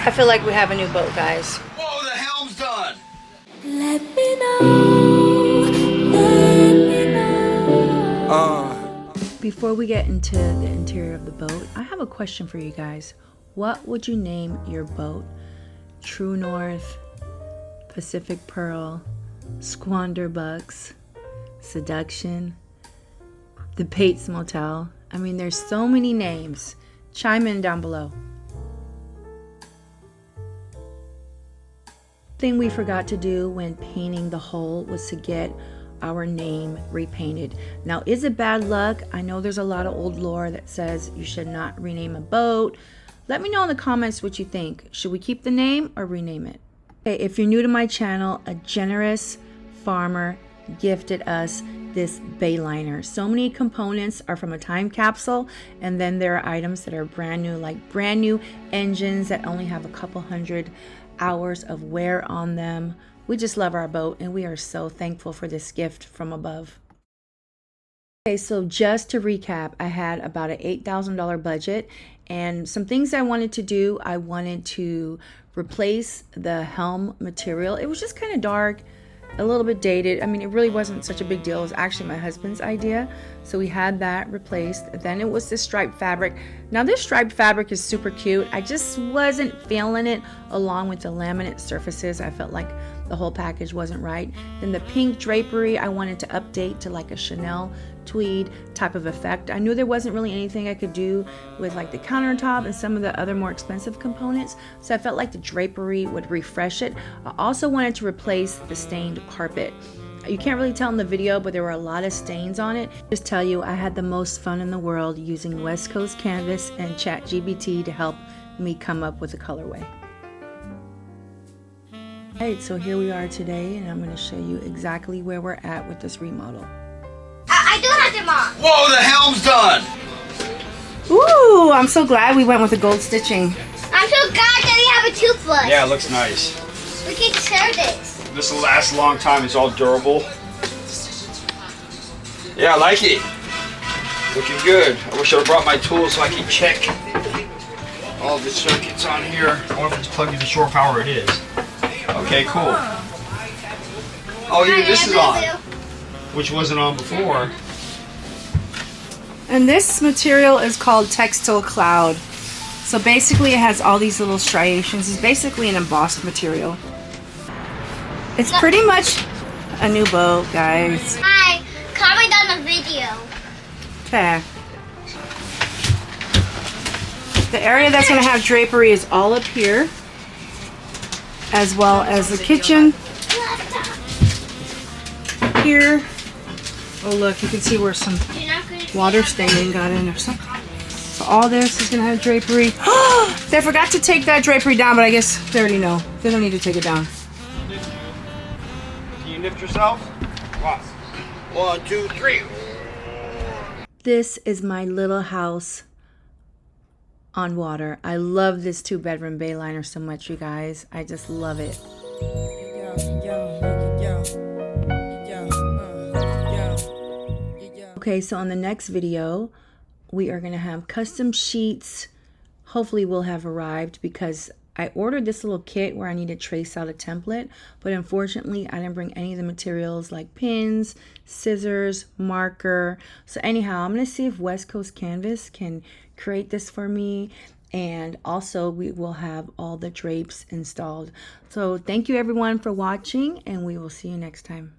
I feel like we have a new boat, guys. Whoa, the helm's done. Let me know. Let me know. Before we get into the interior of the boat, I have a question for you guys. What would you name your boat? True North, Pacific Pearl, Squander Bucks, Seduction, the Bates Motel. I mean, there's so many names. Chime in down below. Thing we forgot to do when painting the hull was to get our name repainted. Now, is it bad luck? I know there's a lot of old lore that says you should not rename a boat. Let me know in the comments what you think. Should we keep the name or rename it? Okay, if you're new to my channel, a generous farmer gifted us this Bayliner. So many components are from a time capsule, and then there are items that are brand new, like brand new engines that only have a couple hundred hours of wear on them. We just love our boat, and we are so thankful for this gift from above. Okay, so just to recap, I had about an $8,000 budget, and some things I wanted to do. I wanted to replace the Helm material. It was just kind of dark, a little bit dated. I mean, it really wasn't such a big deal. It was actually my husband's idea. So we had that replaced. Then it was this striped fabric. Now this striped fabric is super cute. I just wasn't feeling it along with the laminate surfaces. I felt like the whole package wasn't right. Then the pink drapery, I wanted to update to like a Chanel tweed type of effect. I knew there wasn't really anything I could do with like the countertop and some of the other more expensive components, so I felt like the drapery would refresh it. I also wanted to replace the stained carpet. You can't really tell in the video, but there were a lot of stains on it. Just tell you, I had the most fun in the world using West Coast Canvas and ChatGPT to help me come up with a colorway. Alright, so here we are today, and I'm going to show you exactly where we're at with this remodel. I do have them on. Whoa, the helm's done. Ooh, I'm so glad we went with the gold stitching. I'm so glad that we have a toothbrush. Yeah, it looks nice. We can share this. This will last a long time. It's all durable. Yeah, I like it. Looking good. I wish I would have brought my tools so I could check all the circuits on here. I wonder if it's plugged into shore power. It is. Okay, cool. Oh, even this is on, which wasn't on before. And this material is called Textile Cloud. So basically it has all these little striations. It's basically an embossed material. It's pretty much a new boat, guys. Hi, comment on the video. Okay. The area that's going to have drapery is all up here, as well as the kitchen. Here. Oh look, you can see where some water staining got in or something. So all this is going to have drapery. They forgot to take that drapery down, but I guess they already know. They don't need to take it down. Can you lift yourself? Come on. 1, 2, 3. This is my little house on water. I love this 2-bedroom Bayliner so much, you guys. I just love it. Okay, so on the next video, we are going to have custom sheets. Hopefully will have arrived, because I ordered this little kit where I need to trace out a template, but unfortunately I didn't bring any of the materials like pins, scissors, marker. So anyhow, I'm going to see if West Coast Canvas can create this for me, and also we will have all the drapes installed. So thank you everyone for watching, and we will see you next time.